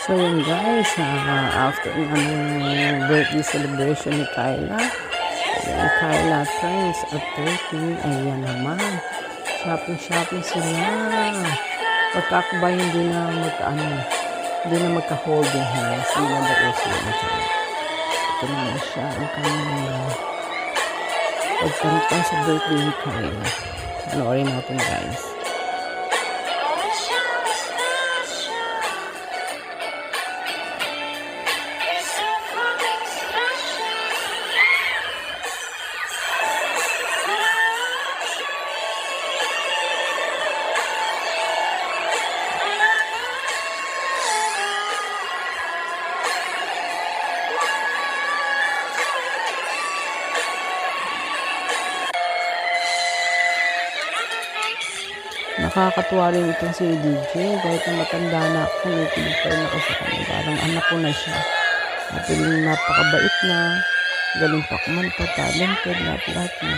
So yun guys, after ng birthday celebration ni Kyla, ayan, Kyla turns at 13, ayan naman, shopping sila. Pagkakabay hindi na magka-holding hands, hindi na ba-uso yun siya. Ito naman siya, ang kanyang pagkanta sa birthday ni Kyla. Panoorin natin guys. Nakakatuwa rin itong si DJ. Kahit na matanda na ako, nakikinig pa rin ako sa kanya. Parang anak ko na siya. Napakabait na. Galing pa kumanta, talented, lahat na.